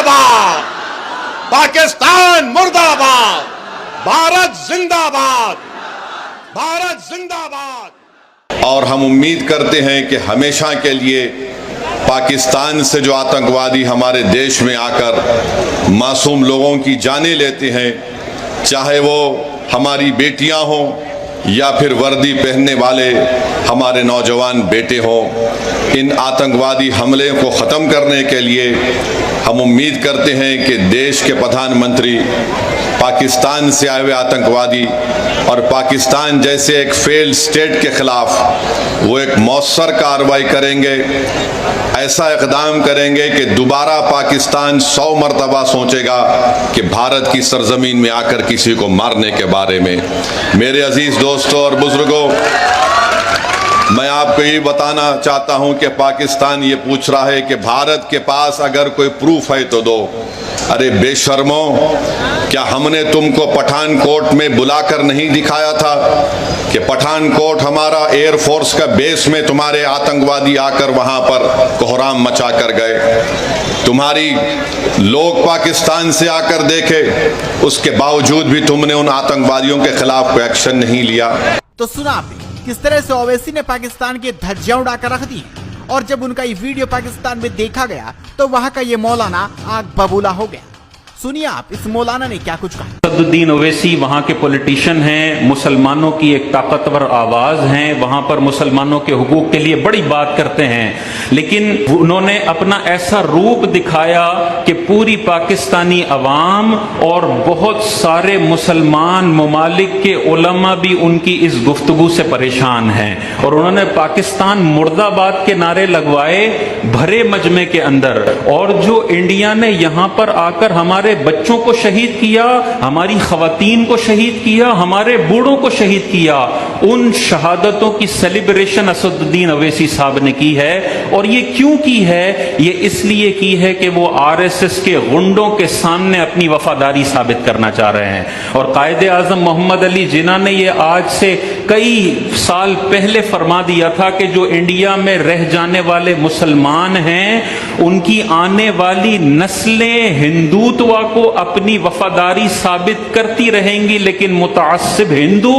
आबाद, पाकिस्तान मुर्दाबाद, भारत जिंदाबाद, भारत जिंदाबाद। और हम उम्मीद करते हैं कि हमेशा के लिए पाकिस्तान से जो आतंकवादी हमारे देश में आकर मासूम लोगों की जानें लेते हैं, चाहे वो हमारी बेटियां हों या फिर वर्दी पहनने वाले हमारे नौजवान बेटे हों, इन आतंकवादी हमले को ख़त्म करने के लिए हम उम्मीद करते हैं कि देश के प्रधानमंत्री पाकिस्तान से आए हुए आतंकवादी और पाकिस्तान जैसे एक फेल्ड स्टेट के ख़िलाफ़ वो एक मौसर कार्रवाई करेंगे, ऐसा इक़दाम करेंगे कि दोबारा पाकिस्तान 100 मरतबा सोचेगा कि भारत की सरज़मीन में आकर किसी को मारने के बारे में। मेरे अजीज़ दोस्तों और बुज़ुर्गों, मैं आपको ये बताना चाहता हूं कि पाकिस्तान ये पूछ रहा है कि भारत के पास अगर कोई प्रूफ है तो दो। अरे बेशर्मो, क्या हमने तुमको पठानकोट में बुलाकर नहीं दिखाया था कि पठानकोट हमारा एयरफोर्स का बेस में तुम्हारे आतंकवादी आकर वहां पर कोहराम मचा कर गए। तुम्हारी लोग पाकिस्तान से आकर देखे, उसके बावजूद भी तुमने उन आतंकवादियों के खिलाफ कोई एक्शन नहीं लिया। तो सुना आपने किस तरह से ओवैसी ने पाकिस्तान की धज्जियां उड़ाकर रख दी, और जब उनका ये वीडियो पाकिस्तान में देखा गया तो वहां का ये मौलाना आग बबूला हो गया। सुनिए आप इस मौलाना ने क्या कुछ कहा। असदुद्दीन ओवैसी वहाँ के पॉलिटिशियन हैं, मुसलमानों की एक ताकतवर आवाज हैं, वहाँ पर मुसलमानों के हुकूक के लिए बड़ी बात करते हैं, लेकिन उन्होंने अपना ऐसा रूप दिखाया कि पूरी पाकिस्तानी अवाम और बहुत सारे मुसलमान ममालिक के उलमा भी उनकी इस गुफ्तगू से परेशान हैं। और उन्होंने पाकिस्तान मुर्दाबाद के नारे लगवाए भरे मजमे के अंदर, और जो इंडिया ने यहाँ पर आकर हमारे बच्चों को शहीद किया, हमारी खवातीन को शहीद किया, हमारे बूढ़ों को शहीद किया, उन शहादतों की सेलिब्रेशन असदुद्दीन ओवैसी साहब ने की है। और ये क्यों की है? ये इसलिए की है कि वो आरएसएस के गुंडों के सामने अपनी वफादारी साबित करना चाह रहे हैं। और कायदे आजम मोहम्मद अली जिन्ना ने ये आज से कई साल पहले फरमा दिया था कि जो इंडिया में रह जाने वाले मुसलमान हैं, उनकी आने वाली नस्लें हिंदुत्व को अपनी वफादारी साबित करती रहेंगी, लेकिन मुतअस्सिब हिंदू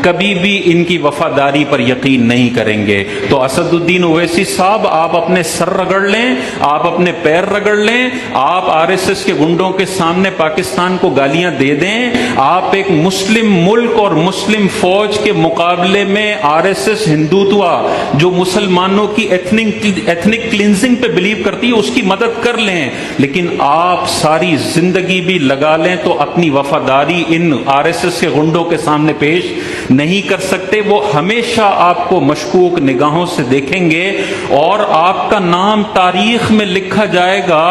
कभी भी इनकी वफादारी पर यकीन नहीं करेंगे। तो असदुद्दीन ओवैसी साहब, आप अपने सर रगड़ लें, आप अपने पैर रगड़ लें, आप आरएसएस के गुंडों के सामने पाकिस्तान को गालियां दे दें। आप एक मुस्लिम मुल्क और मुस्लिम फौज के मुकाबले में आरएसएस हिंदुत्व जो मुसलमानों की एथनिक क्लींजिंग पे बिलीव करती है, उसकी मदद कर लें, लेकिन आप सारी जिंदगी भी लगा लें तो अपनी वफादारी इन आरएसएस के गुंडों के सामने पेश नहीं कर सकते। वो हमेशा आपको मशकूक निगाहों से देखेंगे और आपका नाम तारीख में लिखा जाएगा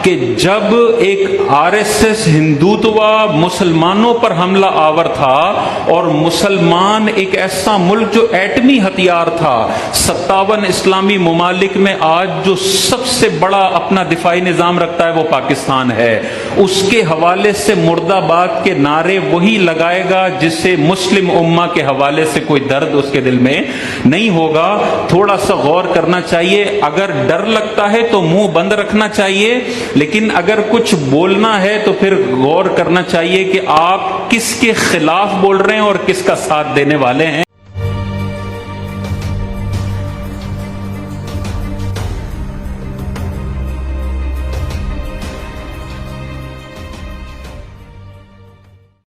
कि जब एक आरएसएस हिंदुत्व मुसलमानों पर हमला आवर था, और मुसलमान एक ऐसा मुल्क जो एटमी हथियार था, 57 इस्लामी ममालिक में आज जो सबसे बड़ा अपना दिफाई निजाम रखता है वो पाकिस्तान है, उसके हवाले से मुर्दाबाद के नारे वही लगाएगा जिससे मुस्लिम उम्मा के हवाले से कोई दर्द उसके दिल में नहीं होगा। थोड़ा सा गौर करना चाहिए। अगर डर लगता है तो मुंह बंद रखना चाहिए, लेकिन अगर कुछ बोलना है तो फिर गौर करना चाहिए कि आप किसके खिलाफ बोल रहे हैं और किसका साथ देने वाले हैं।